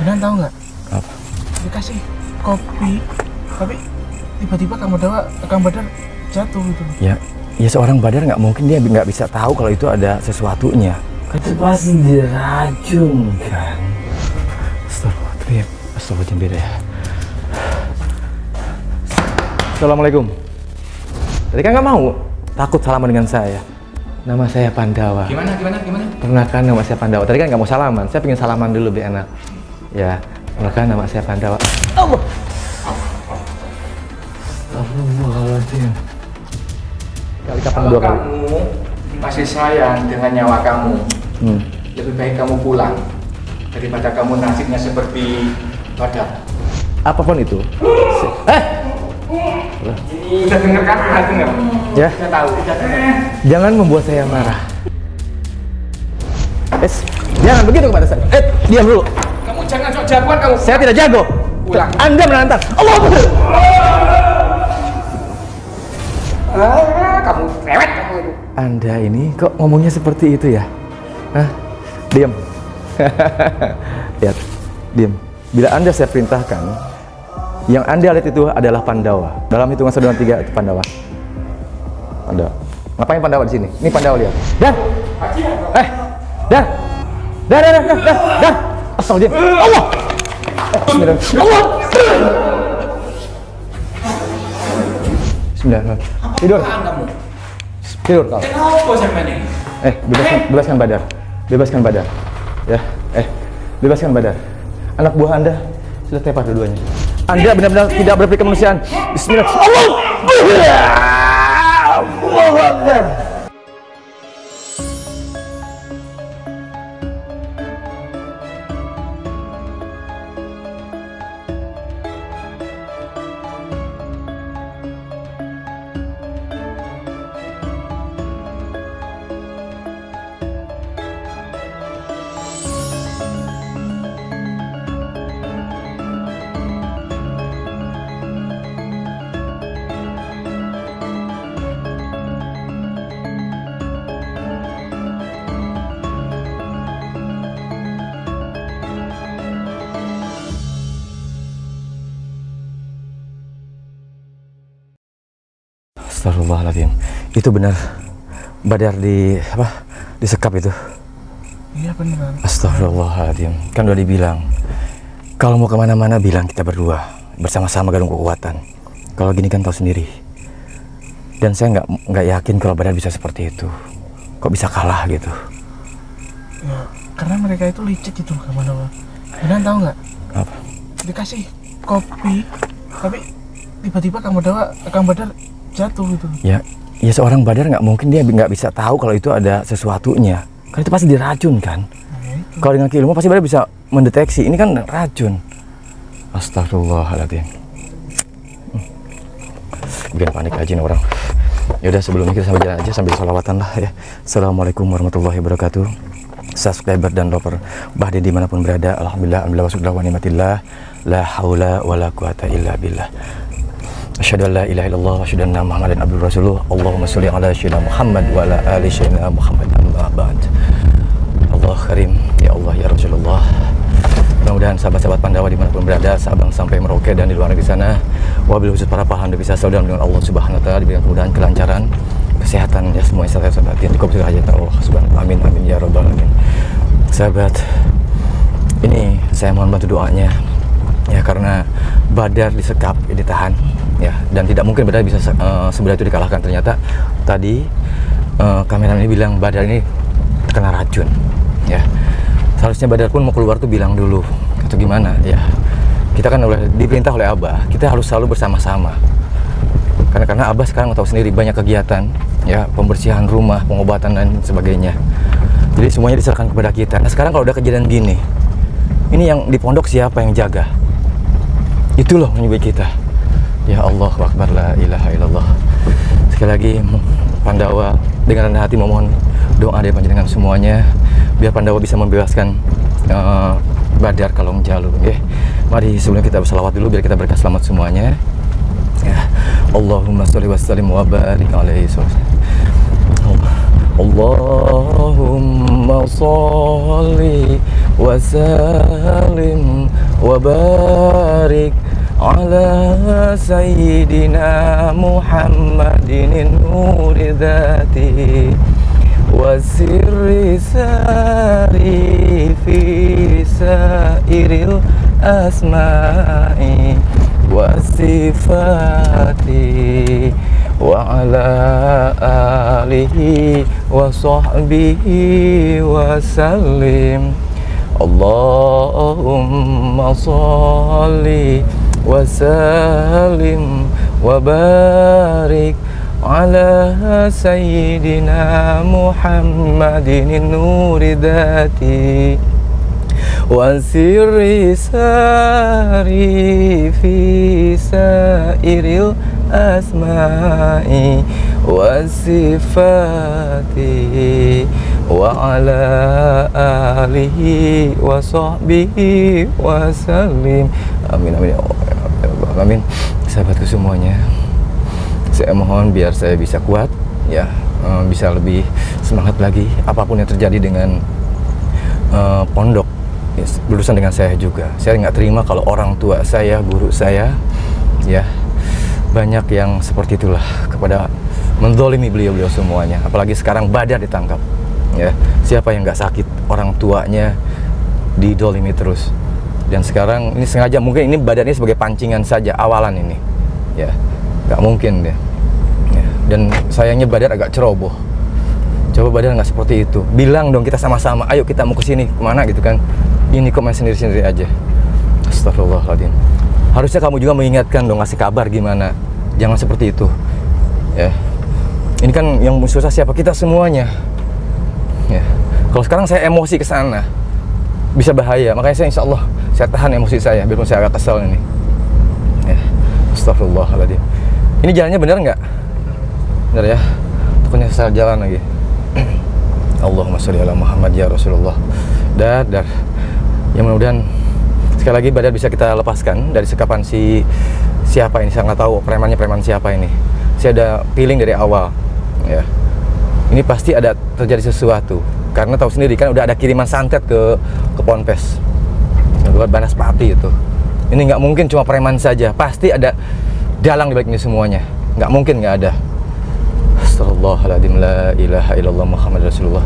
Beneran tahu nggak? Apa? Dikasih kopi, tapi tiba-tiba Kang Badar jatuh gitu. Ya seorang Badar nggak mungkin dia nggak bisa tahu kalau itu ada sesuatunya. Kan itu pasti diracun kan. Astagfirullahaladzim, beda ya. Assalamualaikum. Tadi kan nggak mau, takut salaman dengan saya. Nama saya Pandawa. Gimana? Perkenalkan, nama saya Pandawa. Tadi kan nggak mau salaman, saya pengen salaman dulu biar enak. Ya, perkenalkan, nama saya Pandawa. Allah. Astagfirullahaladzim. Kali kapan dua kali? Kamu masih sayang dengan nyawa kamu. Lebih baik kamu pulang daripada kamu nasibnya seperti Badar. Apapun itu. Udah denger kan? Udah denger? Ya. Udah tahu, udah denger. Jangan membuat saya marah. Jangan begitu kepada saya. Diam dulu. Kamu jangan sok jagoan kamu. Saya tidak jago. Pulang. Anda menantang. Allah. Kamu rewet kamu itu. Anda ini kok ngomongnya seperti itu ya? Hah? Diam. Lihat. Diam. Bila Anda saya perintahkan, yang Anda lihat itu adalah Pandawa. Dalam hitungan 1, 2, 3 itu Pandawa. Pandawa. Ngapain Pandawa di sini? Ini Pandawa, lihat. Dah. Dah. Dah. Asal dia. Allah. Allah. Bismillah. Tidur. Tidur kau. Kenapa sampai ini? Bebaskan Badar. Bebaskan Badar. Ya. Bebaskan Badar. Anak buah Anda sudah tepat dua-duanya. Anda benar-benar tidak berpikir kemanusiaan. Bismillah. Allah. Allahu Akbar. Astagfirullahaladzim. Itu benar Badar disekap itu? Iya beneran. Astagfirullahaladzim. Kan udah dibilang kalau mau kemana-mana bilang kita berdua bersama-sama gadung kekuatan. Kalau gini kan tahu sendiri. Dan saya nggak yakin kalau Badar bisa seperti itu. Kok bisa kalah gitu? Ya karena mereka itu licik gitu Kang Badar. Beneran tahu nggak? Apa? Dikasih kopi, tapi tiba-tiba Kang Badar jatuh gitu. Ya seorang Badar nggak mungkin dia nggak bisa tahu kalau itu ada sesuatunya. Kan itu pasti diracun kan. Kalau dengan ilmu pasti Badar bisa mendeteksi. Ini kan racun. Astagfirullahaladzim. Bikin panik aja nih orang. Ya udah, sebelumnya kita sambil jalan aja sambil sholawatan lah ya. Assalamualaikum warahmatullahi wabarakatuh. Subscriber dan lover Bahdi dimanapun berada. Alhamdulillah wa ni'matillah. La haula wa la quwata illa billah. Asyhadu an la ilaha illallah wa asyhadu anna Muhammadan abduhu rasulullah. Allahumma sholli ala sayyidina Muhammad wa ala ali sayyidina Muhammad. Amma ba'd. Allah karim, ya Allah ya Rasulullah. Mudah-mudahan sahabat-sahabat Pandawa dimanapun berada, Sabang sampai Merauke dan di luar negeri sana, wabil khusus para pahlawan bisa selalu dengan Allah Subhanahu wa taala, diberikan kemudahan, kelancaran, kesehatan ya semuanya serta batin, dikabulkan hajat Allah Subhanahu wa taala. Amin amin ya rabbal alamin. Sahabat, ini saya mohon bantu doanya ya, karena Badar disekap, ditahan ya, dan tidak mungkin Badar bisa semudah itu dikalahkan. Ternyata tadi kameramen ini bilang Badar ini terkena racun ya. Seharusnya Badar pun mau keluar tuh bilang dulu atau gimana ya. Kita kan diperintah oleh Abah, kita harus selalu bersama-sama. Karena Abah sekarang tahu sendiri banyak kegiatan ya, pembersihan rumah, pengobatan dan sebagainya. Jadi semuanya diserahkan kepada kita. Nah sekarang kalau udah kejadian gini, ini yang di pondok siapa yang jaga? Itu loh menyebut kita. Ya Allah Akbar, la ilaha illallah. Sekali lagi Pandawa dengan rendah hati memohon doa dari panjenengan semuanya biar Pandawa bisa membebaskan Badar Kalong Jalu ya. Mari sebelum kita bersalawat dulu biar kita berkah selamat semuanya ya. Allahumma sholli wa sallim wa barik alaihi. Allahumma sholli wa sallim وبارك على سيدنا محمد النور ذاته وسر ساري في سائر الأسماء والصفات وعلى آله وصحبه وسلم اللهم صل وسلم وبارك على سيدنا محمد النور ذاته وسر ساري في سائر الأسماء والصفات وعلى آله وصحبه وسلم. Amin amin ya Allah. Amin. Sahabatku semuanya, saya mohon biar saya bisa kuat ya, bisa lebih semangat lagi apapun yang terjadi dengan pondok ya, berurusan dengan saya juga. Saya nggak terima kalau orang tua saya, guru saya ya, banyak yang seperti itulah, kepada menzolimi beliau-beliau semuanya. Apalagi sekarang Badar ditangkap ya, siapa yang nggak sakit orang tuanya didolimi terus. Dan sekarang ini sengaja, mungkin ini Badar ini sebagai pancingan saja awalan ini ya, nggak mungkin deh ya. Dan sayangnya Badar agak ceroboh. Coba Badar nggak seperti itu, bilang dong kita sama-sama, ayo kita mau kesini kemana gitu kan. Ini kok main sendiri-sendiri aja. Astagfirullahaladzim. Harusnya kamu juga mengingatkan dong, ngasih kabar gimana, jangan seperti itu ya. Ini kan yang susah siapa? Kita semuanya ya. Kalau sekarang saya emosi ke sana bisa bahaya, makanya saya insya Allah saya tahan emosi saya, biarpun saya agak kesel ini ya. Astagfirullahaladzim. Ini jalannya benar nggak? Benar ya, pokoknya saya jalan lagi. Allahumma sholli ala Muhammad ya Rasulullah. Dar. Ya mudah-mudahan sekali lagi Badar bisa kita lepaskan dari sekapan siapa ini. Saya nggak tahu preman siapa ini. Saya ada feeling dari awal ya, ini pasti ada terjadi sesuatu, karena tahu sendiri kan udah ada kiriman santet ke Ponpes buat Banaspati itu. Ini nggak mungkin cuma preman saja, pasti ada dalang di balik ini semuanya. Nggak mungkin nggak ada. Astagfirullahaladzim, la ilaha illallah Muhammad Rasulullah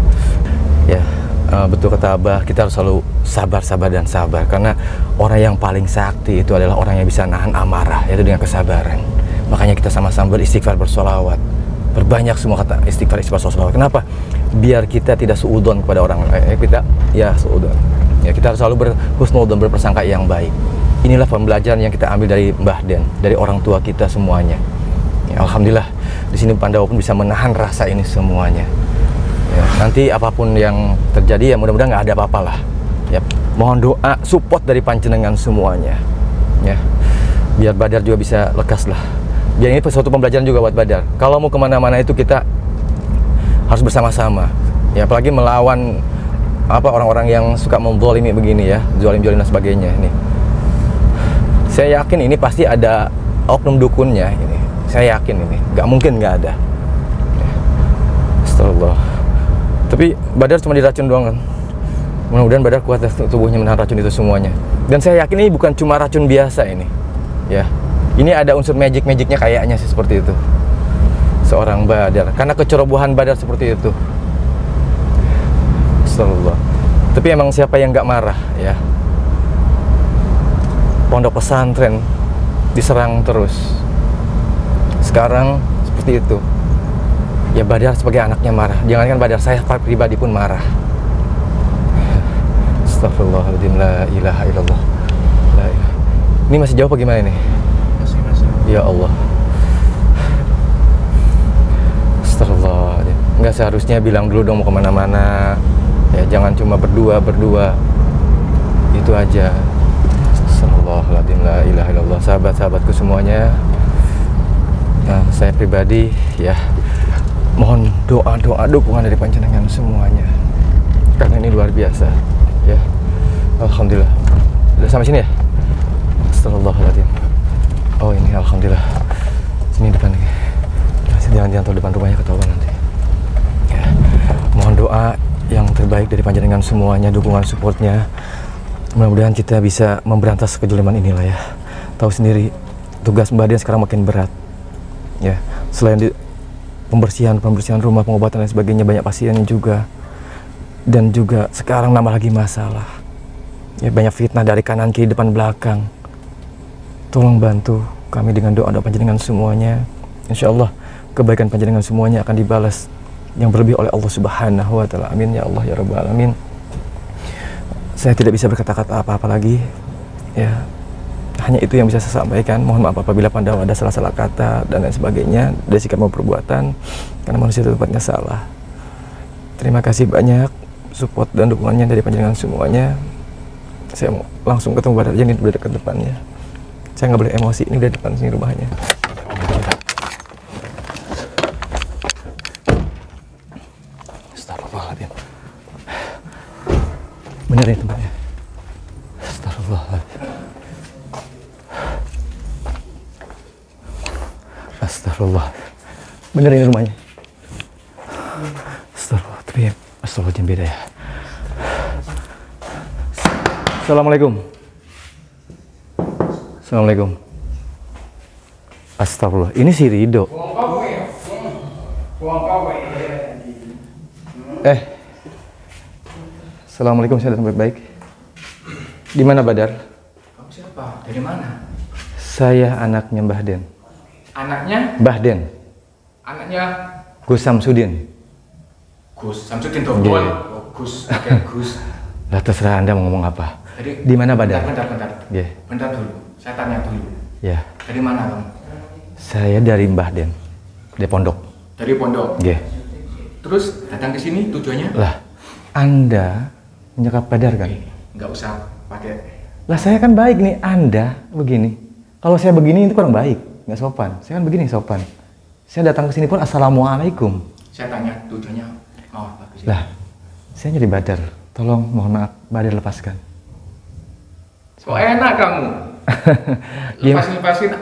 ya. Betul kata Abah, kita harus selalu sabar dan sabar, karena orang yang paling sakti itu adalah orang yang bisa nahan amarah, yaitu dengan kesabaran. Makanya kita sama-sama beristighfar, bersolawat, berbanyak semua kata istighfar, solawat. Kenapa? Biar kita tidak suudon kepada orang lain. Kita ya suudon ya, kita harus selalu berhusnudzon, berprasangka yang baik. Inilah pembelajaran yang kita ambil dari Mbah Den, dari orang tua kita semuanya ya. Alhamdulillah di sini Pandawa pun bisa menahan rasa ini semuanya ya. Nanti apapun yang terjadi ya mudah-mudahan nggak ada apa-apa lah ya. Mohon doa support dari panjenengan semuanya ya, biar Badar juga bisa lekas lah. Biar ini suatu pembelajaran juga buat Badar. Kalau mau kemana-mana itu kita harus bersama-sama ya, apalagi melawan orang-orang yang suka menzalimi begini ya, zalim dan sebagainya ini. Saya yakin ini pasti ada oknum dukunnya ini. Saya yakin ini, nggak mungkin nggak ada. Astagfirullah. Tapi Badar cuma diracun doang kan. Mudah-mudahan Badar kuat tubuhnya menahan racun itu semuanya. Dan saya yakin ini bukan cuma racun biasa ini ya. Ini ada unsur magic-magicnya kayaknya sih, seperti itu seorang Badar, karena kecerobohan Badar seperti itu. Astagfirullah. Tapi emang siapa yang nggak marah ya? Pondok pesantren diserang terus. Sekarang seperti itu ya. Badar sebagai anaknya marah, jangankan Badar, saya pribadi pun marah. Astagfirullahaladzim, la ilaha illallah, la ilaha. Ini masih jauh apa gimana ini? Masih. Ya Allah. Astagfirullah. Nggak seharusnya bilang dulu dong mau kemana-mana ya, jangan cuma berdua itu aja. Astagfirullahaladzim, la ilaha illallah. Sahabat-sahabatku semuanya, nah, saya pribadi ya mohon doa dukungan dari panjenengan semuanya, karena ini luar biasa ya. Alhamdulillah. Udah sampai sini ya? Astagfirullahaladzim. Oh ini alhamdulillah. Sini depan nih. Jangan tahu depan rumahnya ketahuan nanti ya. Mohon doa yang terbaik dari panjenengan semuanya, dukungan supportnya Mudah-mudahan kita bisa memberantas kejoliman inilah ya. Tahu sendiri, tugas Mbak Dian sekarang makin berat. Ya, selain di pembersihan rumah, pengobatan dan sebagainya, banyak pasien juga. Dan juga sekarang nambah lagi masalah. Ya, banyak fitnah dari kanan, kiri, depan, belakang. Tolong bantu kami dengan doa panjenengan semuanya. Insya Allah kebaikan panjenengan semuanya akan dibalas yang berlebih oleh Allah Subhanahu wa Ta'ala. Amin ya Allah ya Rabbal Alamin. Saya tidak bisa berkata-kata apa-apa lagi. Ya, hanya itu yang bisa saya sampaikan. Mohon maaf apabila Pandawa ada salah-salah kata dan lain sebagainya dari sikap maupun perbuatan, karena manusia itu tempatnya salah. Terima kasih banyak support dan dukungannya dari panjenengan semuanya. Saya mau langsung ketemu Badar aja nih, udah dekat depannya. Saya nggak boleh emosi, ini udah depan sini rumahnya. Astagfirullahaladzim. Bener ya tempatnya. Astagfirullahaladzim. Astagfirullah. Bener ini rumahnya. Astagfirullah. Tapi ya, astagfirullahaladzim beda ya. Assalamualaikum. Assalamualaikum. Astagfirullah. Ini si Rido. Assalamualaikum, saya datang baik-baik. Di mana Badar? Kamu siapa? Dari mana? Saya anaknya Mbah Den. Anaknya? Mbah Den. Anaknya? Gus Samsudin. Gus Samsudin Tobol. Oh, Gus. Oke, Gus. Lah terserah Anda mau ngomong apa. Di mana Badar? Bentar. Yeah. Bentar dulu. Saya tanya dulu. Ya. Yeah. Dari mana kamu? Saya dari Mbah Den. Dari Pondok. Dari Pondok? Yeah. Terus datang ke sini tujuannya? Lah, Anda menyekap Badar kan? Nggak usah pakai. Lah saya kan baik nih, Anda begini. Kalau saya begini itu kurang baik, nggak sopan. Saya kan begini sopan. Saya datang ke sini pun assalamualaikum. Saya tanya tujuannya mau apa ke sini? Lah, saya nyari Badar. Tolong mohon maaf, Badar lepaskan. Kok enak kamu? Lepasin.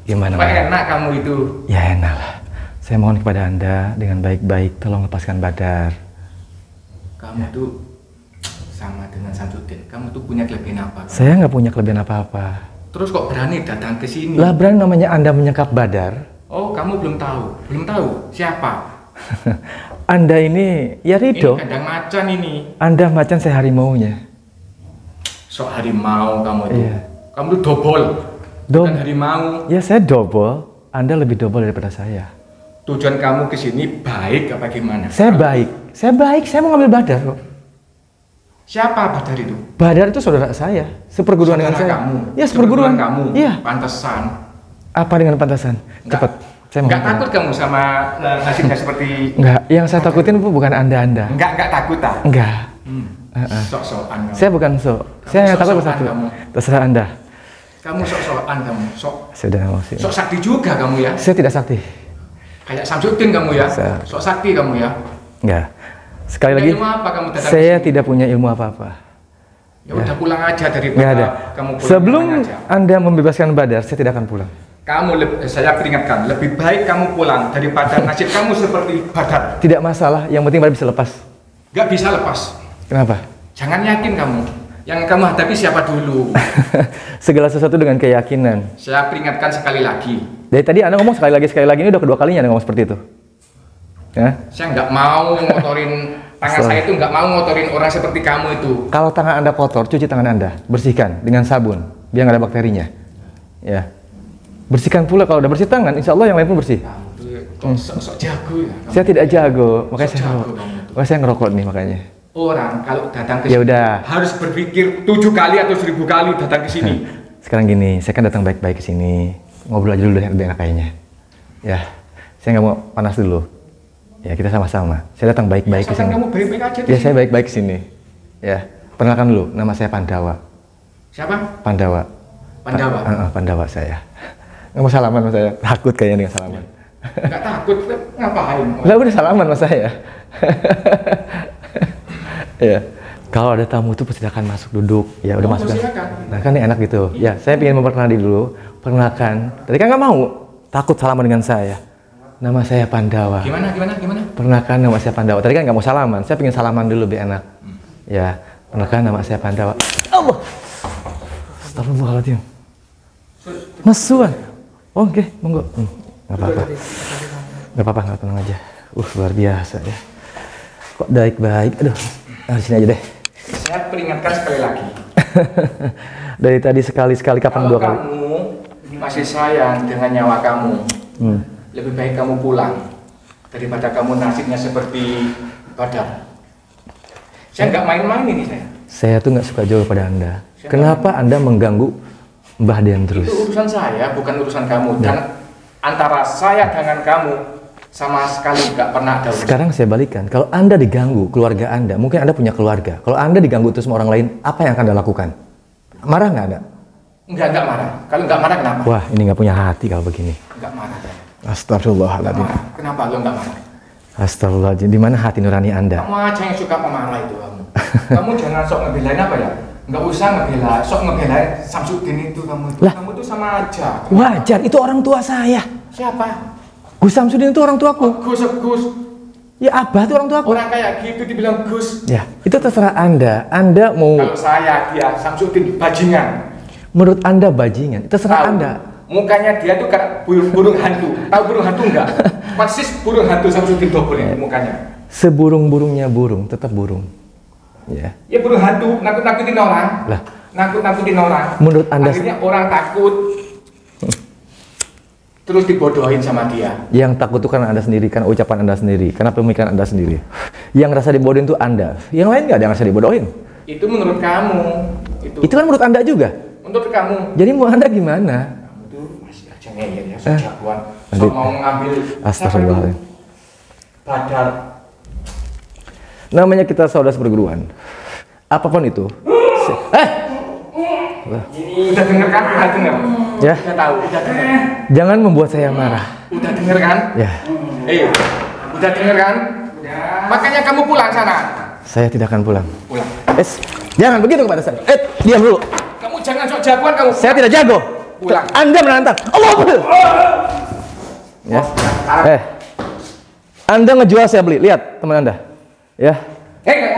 Gimana? Kok enak kamu itu? Ya enak lah. Saya mohon kepada Anda dengan baik-baik, tolong lepaskan Badar. Kamu tuh sama dengan Samsudin. Kamu tuh punya kelebihan apa? Saya nggak punya kelebihan apa-apa. Terus kok berani datang ke sini? Lah berani namanya Anda menyekap Badar. Oh, kamu belum tahu? Belum tahu? Siapa? Anda ini, ya Rido. Ini kandang macan ini. Anda macan, saya harimaunya. Sok harimau kamu itu. Iya. Kamu tuh dobol. Bukan harimau. Ya saya dobol. Anda lebih dobol daripada saya. Tujuan kamu ke sini baik apa gimana? Saya baik. Saya mau ngambil Badar kok. Siapa Badar itu? Badar itu saudara saya, seperguruan dengan saya. Kamu. Ya, seperguruan kamu. Iya. Pantesan. Apa dengan pantasan? Cepat. Saya Enggak takut kamu sama nasibnya seperti. Enggak, yang saya takutin bukan Anda. Enggak takut ah? Enggak. Sok-sokan kamu. Saya bukan sok. Saya yang takut satu. Terserah Anda. Kamu sok-sokan kamu. Sudah emosi. Sok sakti juga kamu ya? Saya tidak sakti. Kayak Samsudin kamu ya? Sok sakti kamu ya? Enggak. Sekali lagi, apa kamu saya tidak punya ilmu apa-apa. Ya udah pulang aja daripada nggak ada. Kamu pulang. Sebelum Anda membebaskan Badar, saya tidak akan pulang. Saya peringatkan, lebih baik kamu pulang daripada nasib kamu seperti Badar. Tidak masalah, yang penting Badar bisa lepas. Nggak bisa lepas. Kenapa? Jangan yakin kamu. Yang kamu hadapi siapa dulu? Segala sesuatu dengan keyakinan. Saya peringatkan sekali lagi. Dari tadi Anda ngomong sekali lagi, ini udah kedua kalinya Anda ngomong seperti itu. Ya? Saya nggak mau ngotorin tangan saya itu, nggak mau ngotorin orang seperti kamu itu. Kalau tangan Anda kotor, cuci tangan Anda, bersihkan dengan sabun, biar nggak ada bakterinya. Ya, bersihkan pula. Kalau udah bersih tangan, insya Allah yang lain pun bersih. Kamu sok jago ya? Saya tidak jago, makanya saya ngerokok nih makanya. Orang kalau datang ke sini harus berpikir 7 kali atau 1000 kali datang ke sini. Sekarang gini, saya kan datang baik-baik ke sini, ngobrol aja dulu deh, lebih enak kayaknya. Ya, saya nggak mau panas dulu. Ya, kita sama-sama. Saya datang baik-baik ke sini. Kamu baik-baik aja. Ya, saya baik-baik ke sini. Ya, perkenalkan dulu, nama saya Pandawa. Siapa? Pandawa. Pandawa saya. Nggak mau salaman sama saya. Takut kayaknya dengan salaman. Nggak takut, ngapain? Lah udah salaman sama saya. Ya. Kalau ada tamu tuh silakan masuk duduk. Ya udah masuk. Nah kan ini enak gitu. Ya, saya ingin memperkenalkan dulu. Perkenalkan. Tadi kan nggak mau. Takut salaman dengan saya. Nama saya Pandawa. Gimana? Perkenalkan, nama saya Pandawa. Tadi kan nggak mau salaman. Saya pengen salaman dulu biar enak. Ya, perkenalkan, nama saya Pandawa. Allah. Astagfirullahaladzim. Masuan. Oke, monggo. Nggak apa-apa. Nggak apa-apa, nggak, tenang aja. Luar biasa ya. Kok baik-baik. Aduh, di sini aja deh. Saya peringatkan sekali lagi. Dari tadi sekali-sekali, kapan kalau 2 kali? kamu masih sayang dengan nyawa kamu, lebih baik kamu pulang daripada kamu nasibnya seperti Badar. Saya nggak main-main ini saya. Saya tuh nggak suka jauh pada Anda. Kenapa Anda mengganggu Mbah Dian terus? Itu urusan saya, bukan urusan kamu. Dan antara saya dengan kamu sama sekali nggak pernah ada urusan. Sekarang saya balikan. Kalau Anda diganggu keluarga Anda, mungkin Anda punya keluarga. Kalau Anda diganggu terus sama orang lain, apa yang akan Anda lakukan? Marah nggak Anda? Nggak marah. Kalau nggak marah kenapa? Wah, ini nggak punya hati kalau begini. Nggak marah. Astagfirullahaladzim. Kenapa lo nggak marah? Astagfirullahaladzim. Di mana hati nurani Anda? Kamu aja yang suka pemarah itu kamu. Kamu jangan sok ngebelain apa ya? Nggak usah ngebela, sok ngebelain Samsudin itu kamu. Lah, kamu tuh sama aja. Wajar, itu orang tua saya. Siapa? Gus Samsudin itu orang tuaku. Gus. Ya Abah itu orang tuaku. Orang kayak gitu dibilang Gus. Ya, itu terserah Anda. Anda mau. Kalau saya dia Samsudin bajingan. Menurut Anda bajingan, terserah Tahu. Anda. Mukanya dia tuh kayak burung hantu. Tahu burung hantu enggak? Persis burung hantu Samsudin Dobor mukanya. Seburung-burungnya burung, tetap burung. Ya. Ya burung hantu, nakut-nakutin orang. Lah, nakut-nakutin orang. menurut Anda, akhirnya orang takut. Terus dibodohin sama dia. Yang takut itu karena Anda sendiri, karena ucapan Anda sendiri, karena pemikiran Anda sendiri. Yang rasa dibodohin itu Anda. Yang lain nggak ada yang rasa dibodohin. Itu menurut kamu. Itu kan menurut Anda juga. Menurut kamu. Jadi mau Anda gimana? Kamu tuh masih aja ngeyel ya, sejagoan. Nanti. Mau ngambil Astagfirullahaladzim. Badar. Namanya kita saudara seperguruan. Apapun itu. Udah denger kan? Udah denger. Ya. Udah tahu, udah denger. Jangan membuat saya marah. Udah denger kan? Ya. Udah denger kan? Makanya kamu pulang sana. Saya tidak akan pulang. Pulang. Jangan begitu kepada saya. Diam dulu. Kamu jangan sok jagoan kamu. Saya tidak jago. Pulang. Anda menantang. Allah. Ya. Anda ngejual, saya beli. Lihat teman Anda. Ya.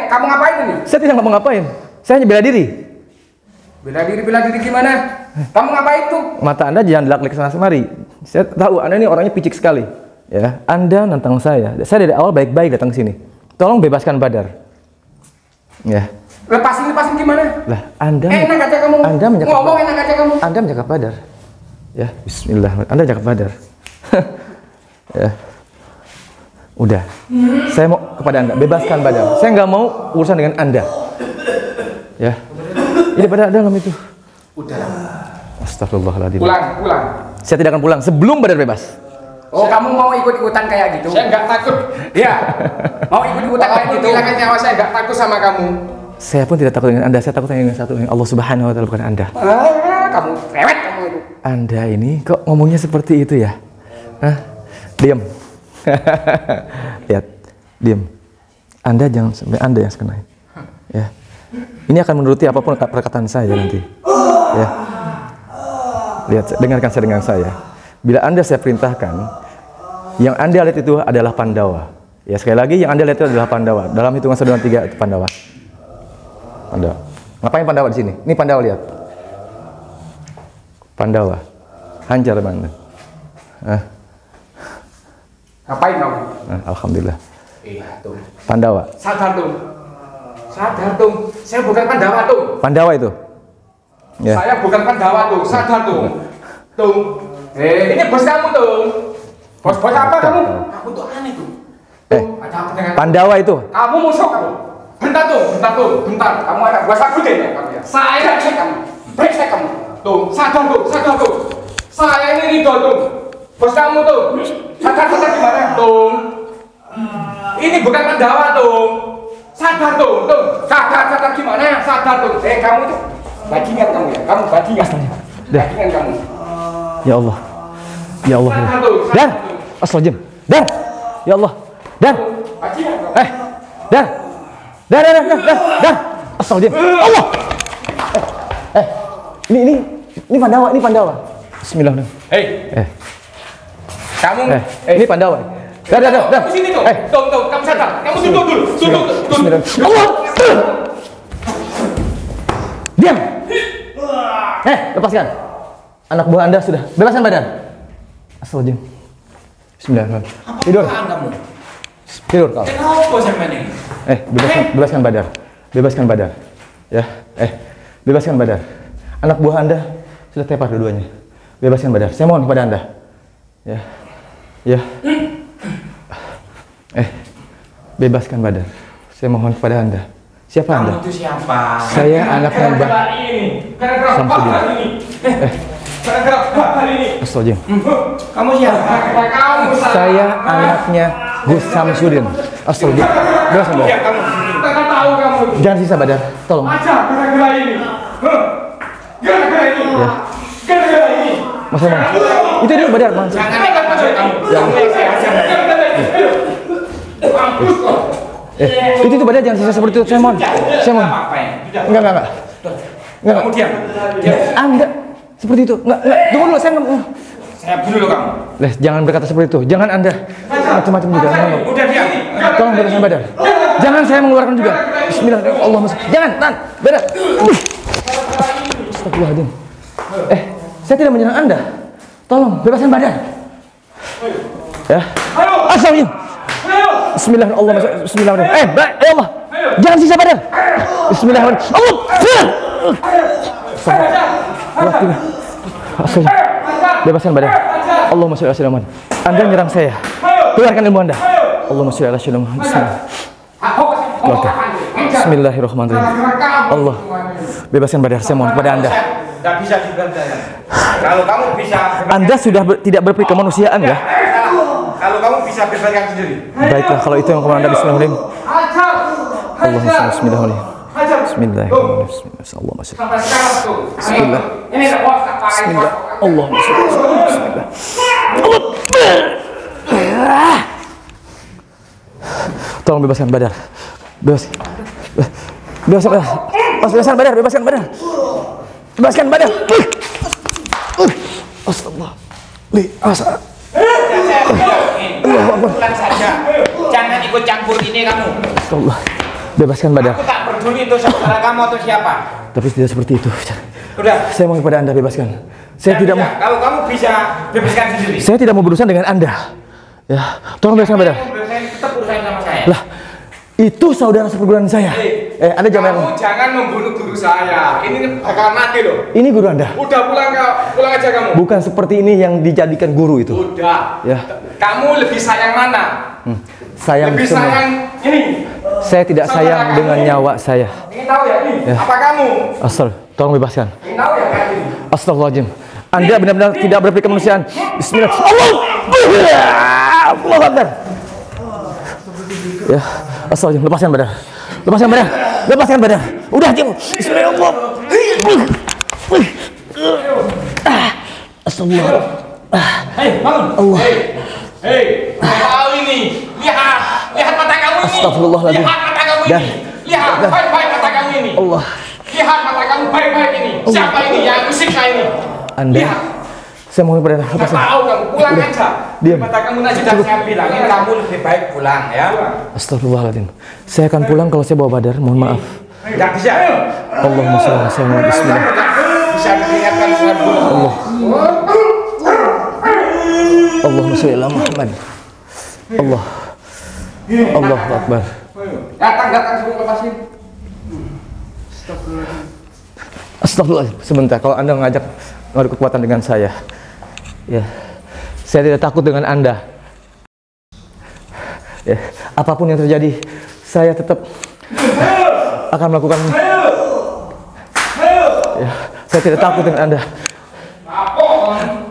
Kamu ngapain ini? Saya tidak ngapa ngapain. Saya hanya bela diri. Bela diri gimana? Kamu ngapain tuh? Mata Anda jangan dilak-lak sana kemari. Saya tahu Anda ini orangnya picik sekali. Ya, Anda nantang saya. Saya dari awal baik-baik datang ke sini. Tolong bebaskan Badar. Ya. Lepasin gimana? Lah, Anda enak aja kamu. Anda menjaga ngomong enak aja kamu. Anda menjaga Badar. Ya, bismillah. Anda menjaga Badar. Ya. Udah. Saya mau kepada Anda, bebaskan Badar. Saya nggak mau urusan dengan Anda. Ya. Ini Badar dalam itu. Udah. Astagfirullahaladzim. Pulang. Saya tidak akan pulang sebelum Badar bebas. Oh, kamu mau ikut-ikutan kayak gitu? Saya nggak takut. Iya. Mau ikut-ikutan kayak gitu? Hilangkan nyawa saya nggak takut sama kamu. Saya pun tidak takut dengan Anda. Saya takut dengan satu, Allah Subhanahu Wa Taala, bukan Anda. Kamu rewet kamu itu. Anda ini kok ngomongnya seperti itu ya? Hah? Diam. Lihat, diam. Anda jangan sampai Anda yang sekena. Ya. Ini akan menuruti apapun perkataan saya nanti. Ya. Lihat, dengarkan saya dengan saya. Bila Anda saya perintahkan, yang Anda lihat itu adalah Pandawa. Ya, sekali lagi yang Anda lihat itu adalah Pandawa. Dalam hitungan 1, 2, 3 itu Pandawa. Pandawa. Ngapain Pandawa di sini? Ini Pandawa, lihat. Pandawa. Hancur Anda. Ngapain kamu? Alhamdulillah. Iya tuh. Pandawa. Sadar tuh. Saya bukan Pandawa tuh. Pandawa itu. Ya. Saya bukan Pandawa tuh. Sadar tuh. Tuh. Ini bos kamu tuh. Bos apa kamu? Kamu tuh aneh tuh. Ada apa dengan Pandawa itu. Kamu musuh kamu. Bentar. Kamu ada gua sabutin ya kamu ya. Saya brengsek kamu. Tuh, sadar tuh. Saya ini Ridho tuh. Bos kamu tuh. Sadar gimana? Tuh. Ini bukan Pandawa tuh. Sadar tuh. Sadar gimana? Sadar tuh. Kamu tuh bajingan kamu ya. Kamu bajingan. Bajingan kamu. Ya Allah. Ya Allah. Dan. Astagfirullahaladzim. Dan. Ya Allah. Dan. Dan. Astagfirullahaladzim. Allah. Ini Pandawa. Bismillahirrahmanirrahim. Kamu. Ini Pandawa. Dah. Sini tuh. Tuh, kamu sadar. Kamu duduk dulu. Allah. Diam. Lepaskan. Anak buah Anda sudah. Bebaskan badan. Astagfirullahaladzim. Bismillahirrahmanirrahim. Tidur. Kamu. Tidur kau. Kenapa sampai ini? Bebaskan Badar. Bebaskan Badar. Ya, bebaskan Badar. Anak buah Anda sudah tepar dua-duanya. Bebaskan Badar. Saya mohon kepada Anda. Ya. Bebaskan Badar. Saya mohon kepada Anda. Siapa Anda? Kamu itu siapa? Saya anaknya Mbah Samsudin. Astagfirullahaladzim. Kamu siapa? Saya anaknya Gus Samsudin. Astagfirullah. Bebaskan Badar. Jangan sisa Badar. Tolong. Gara-gara ini. Gara-gara ini. Gara-gara ini. Mas Emang. Itu dia Badar. Jangan ikut masuk kamu. Itu Badar, jangan sisa seperti itu. Saya mohon. Enggak. Kamu diam. Anda seperti itu. Enggak. Tunggu dulu, Saya bunuh lo kamu. Jangan berkata seperti itu. Jangan Anda macam-macam juga. Udah diam. Tolong bebaskan Badar. Jangan saya mengeluarkan juga. Bismillahirrahmanirrahim. Jangan, Badar. Astagfirullahaladzim. Saya tidak menyerang Anda. Tolong bebaskan Badar. Ya. Astagfirullahaladzim. Bismillahirrahmanirrahim. Bismillahirrahmanirrahim. Ya Allah. Jangan sisa Badar. Bismillahirrahmanirrahim. Allah. Astagfirullah. Bebaskan Badar. Allahumma sholli ala sayyidina Muhammad. Anda menyerang saya. Keluarkan ilmu Anda. Allahumma sholli ala sayyidina Muhammad. Keluarkan. Bismillahirrahmanirrahim. Allah. Bebaskan Badar. Saya mohon kepada Anda. Tidak bisa dibantah. Kalau kamu bisa. Anda sudah tidak berperi kemanusiaan ya. Kalau kamu bisa bebaskan sendiri. Baiklah, kalau itu yang kepada Anda. Bismillahirrahmanirrahim. Allahumma sholli bismillahirrahmanirrahim. Bismillahirrahmanirrahim. Allahumma sholli. Bismillah. Bismillah. Allahumma sholli. Bismillah. Allah. Tolong bebaskan Badar. Bebaskan Badar. Bebaskan Badar. Bebaskan Badar. Astagfirullah. Pulang saja. Jangan ikut campur ini kamu. Astagfirullah. Bebaskan Badar. Aku tak peduli itu saudara kamu atau siapa. Tapi tidak seperti itu. Udah. Saya mau kepada Anda bebaskan. Saya tidak mau. Kalau kamu bisa bebaskan sendiri. Saya tidak mau berurusan dengan Anda. Ya, tolong bebaskan Badar. Tetap urusan sama saya. Lah, itu saudara seperguruan saya. Anda Kamu jangan membunuh guru saya. Ini bakal mati loh. Ini guru Anda. Udah pulang aja kamu. Bukan seperti ini yang dijadikan guru itu. Udah. Ya. Kamu lebih sayang mana? Sayang lebih semua. sayang ini. Saya tidak Saudara sayang kamu dengan ini. nyawa saya. Ingin tahu ya ini? Ya. Apa kamu? Tolong bebaskan. Ingin tahu ya kayak ini? Astagfirullahaladzim. Anda benar-benar tidak berpikir kemanusiaan. Bismillah. Allah Akbar. Ya, astagfirullahaladzim. Lepaskan Badar. Lepaskan Badar. Lepaskan Badar. Udah, Jim. Bismillah. Astagfirullah. Hei, bangun. Allah. Hei, tahu ini. Lihat mata kamu ini. Astagfirullahaladzim. Lihat mata kamu Dan. ini. Lihat baik-baik mata kamu ini. Allah. Lihat mata kamu baik-baik ini. Siapa ini yang kusiksa ini? Anda. Lihat. Saya mohon kepada Anda. Nggak Lepaskan. tahu kamu pulang aja. Diam. Mata kamu aja Sudah saya bilangin kamu lebih baik pulang ya. Astagfirullahaladzim. Saya akan pulang kalau saya bawa Badar. Mohon maaf. Tidak bisa. Allahumma sholli ala sayyidina Muhammad. Bismillah. Bisa diingatkan dengan Allah. Allahumma sholli ala Muhammad. Allah. Allahu Akbar. Datang sebelum lepasin. Astagfirullah. Sebentar, kalau Anda mengajak mengadu kekuatan dengan saya, ya, saya tidak takut dengan Anda. Ya, apapun yang terjadi, saya tetap akan melakukan. Ya, saya tidak takut dengan Anda.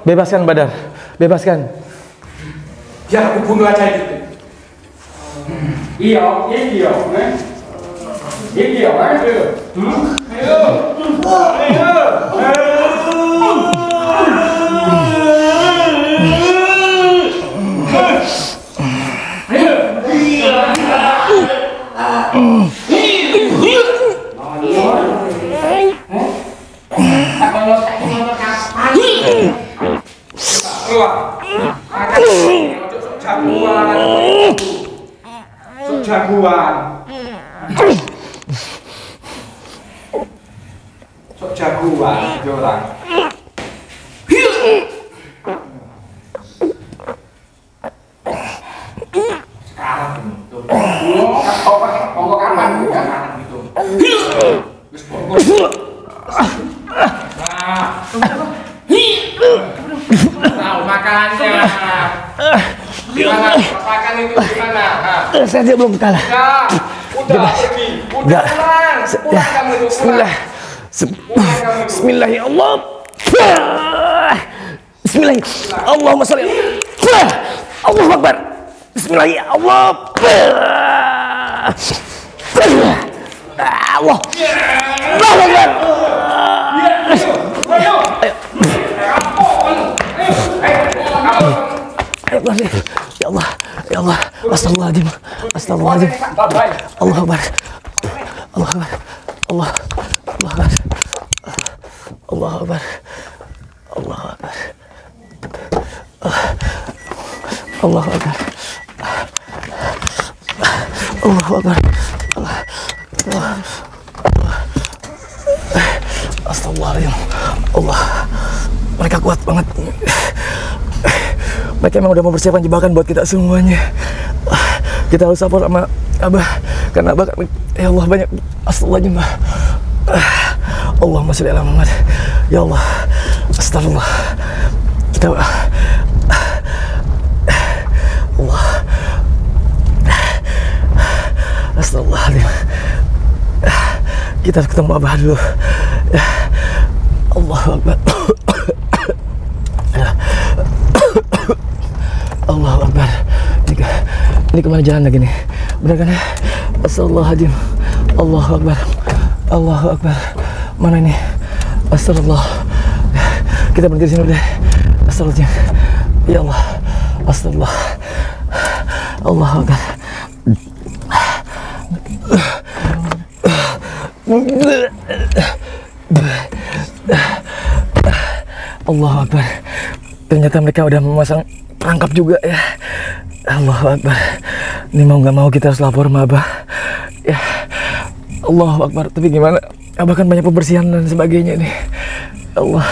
Bebaskan Badar. Bebaskan. Biar aku bunuh aja itu. Iya. Jagoan. jagoan orang. Sekarang itu. Pokok kapan sekarang itu. Wis pokok. Tahu makanannya. Gimana? Makan itu gimana? Saya belum kalah. Udah pergi. Udah pulang. Pulang kamu itu. Pulang. Bismillah ya Allah. Bismillah. Allahumma sholli. Allahu Akbar. Bismillah ya Allah. Allah. Allahu Akbar. Ya Allah, ya Allah, astagfirullahaladzim, astagfirullahaladzim, Allah Akbar, Allah Akbar, Allah Akbar, Allah Akbar, Allah Akbar, Allah Akbar, Allah Akbar, astagfirullahaladzim, Allah, mereka kuat banget. Mereka memang udah mempersiapkan jebakan buat kita semuanya. Kita harus sabar sama Abah, karena Abah kan, ya Allah banyak astagfirullahaladzim. Allahumma sholli ala Muhammad. Ya Allah, astagfirullah. Kita Allah, astagfirullahaladzim. Kita harus ketemu Abah dulu. Allahu Akbar. Allahu Akbar. Ini kemana jalan lagi nih? Benar kan ya? Astagfirullahaladzim. Allahu Akbar. Allahu Akbar. Mana ini? Astagfirullah. Kita berhenti di sini udah. Astagfirullahaladzim. Ya Allah. Astagfirullah. Allahu Akbar. Allahu Akbar. Ternyata mereka udah memasang perangkap juga ya. Allahu Akbar. Ini mau nggak mau kita harus lapor sama Abah. Ya. Allahu Akbar. Tapi gimana? Abah kan banyak pembersihan dan sebagainya nih. Allah.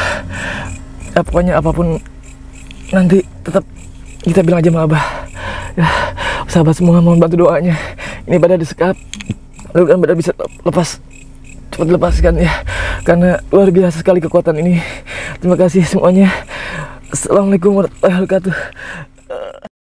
Ya, pokoknya apapun nanti tetap kita bilang aja sama Abah. Ya. Sahabat semua mohon bantu doanya. Ini pada disekap. Lalu kan pada bisa lepas. Cepat lepaskan ya. Karena luar biasa sekali kekuatan ini. Terima kasih semuanya. Assalamualaikum warahmatullahi wabarakatuh.